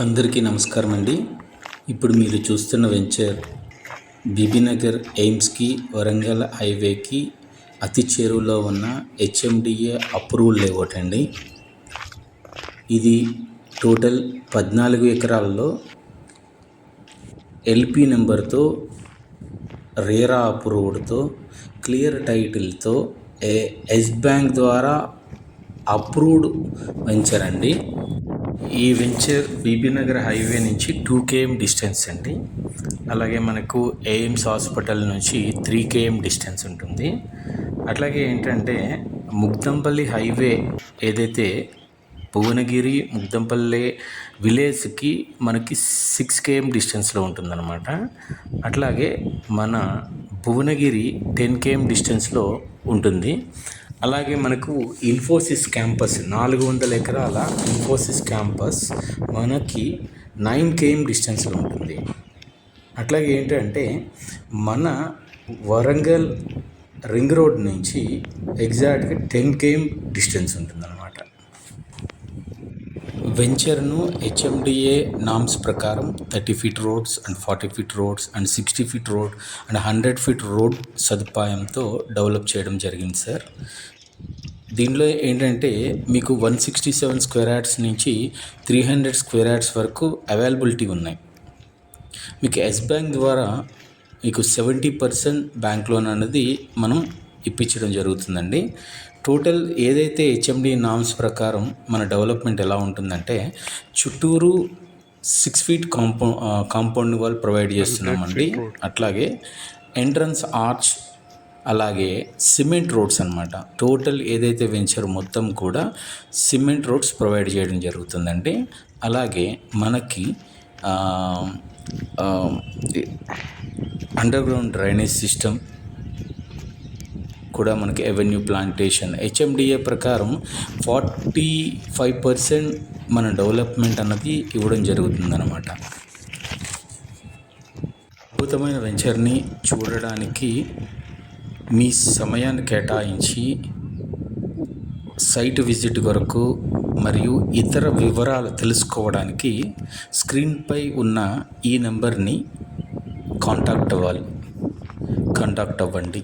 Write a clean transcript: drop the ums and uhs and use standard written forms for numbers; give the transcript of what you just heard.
అందరికీ నమస్కారం అండి. ఇప్పుడు మీరు చూస్తున్న వెంచర్ బీబీనగర్ ఎయిమ్స్కి వరంగల్ హైవేకి అతి చేరువలో ఉన్న హెచ్ఎండిఏ అప్రూవల్ లేఅవుట్ అండి. ఇది టోటల్ 14 ఎకరాల్లో ఎల్పి నెంబర్తో రేరా అప్రూవ్డ్తో క్లియర్ టైటిల్తో ఎస్ బ్యాంక్ ద్వారా అప్రూవ్డ్ వెంచర్ అండి. ఈ వెంచర్ బీబీనగర్ హైవే నుంచి 2 km డిస్టెన్స్ అండి. అలాగే మనకు ఎయిమ్స్ హాస్పిటల్ నుంచి 3 km డిస్టెన్స్ ఉంటుంది. అట్లాగే ఏంటంటే ముగ్దంపల్లి హైవే ఏదైతే భువనగిరి ముగ్దంపల్లి విలేజ్కి మనకి 6 km డిస్టెన్స్లో ఉంటుందన్నమాట. అట్లాగే మన భువనగిరి 10 km డిస్టెన్స్లో ఉంటుంది. అలాగే మనకు ఇన్ఫోసిస్ క్యాంపస్ 400 ఎకరాల ఇన్ఫోసిస్ క్యాంపస్ మనకి 9 km డిస్టెన్స్లో ఉంటుంది. అట్లాగే ఏంటంటే మన వరంగల్ రింగ్ రోడ్ నుంచి ఎగ్జాక్ట్గా 10 km డిస్టెన్స్ ఉంటుందన్నమాట. వెంచర్ను హెచ్ఎండిఏ నామ్స్ ప్రకారం 30 feet roads and 40 feet roads and 60 feet road and 100 feet road సదుపాయంతో డెవలప్ చేయడం జరిగింది సార్. దీనిలో ఏంటంటే మీకు 167 square yards నుంచి 300 square yards వరకు అవైలబిలిటీ ఉన్నాయి. మీకు ఎస్ బ్యాంక్ ద్వారా మీకు 70% బ్యాంక్ లోన్ అనేది మనం ఇప్పించడం జరుగుతుందండి. టోటల్ ఏదైతే హెచ్ఎండి నామ్స్ ప్రకారం మన డెవలప్మెంట్ ఎలా ఉంటుందంటే చుట్టూరు 6 feet కాంపౌండ్ వాల్ ప్రొవైడ్ చేస్తున్నామండి. అట్లాగే ఎంట్రన్స్ ఆర్చ్ అలాగే సిమెంట్ రోడ్స్ అన్నమాట. టోటల్ ఏదైతే వెంచర్ మొత్తం కూడా సిమెంట్ రోడ్స్ ప్రొవైడ్ చేయడం జరుగుతుందండి. అలాగే మనకి అండర్గ్రౌండ్ డ్రైనేజ్ సిస్టమ్ కూడా మనకి ఎవెన్యూ ప్లాంటేషన్ హెచ్ఎండిఏ ప్రకారం 45% మన డెవలప్మెంట్ అన్నది ఇవ్వడం జరుగుతుందన్నమాట. అద్భుతమైన వెంచర్ని చూడడానికి మీ సమయాన్ని కేటాయించి సైట్ విజిట్ కొరకు మరియు ఇతర వివరాలు తెలుసుకోవడానికి స్క్రీన్పై ఉన్న ఈ నెంబర్ని కాంటాక్ట్ అవ్వండి.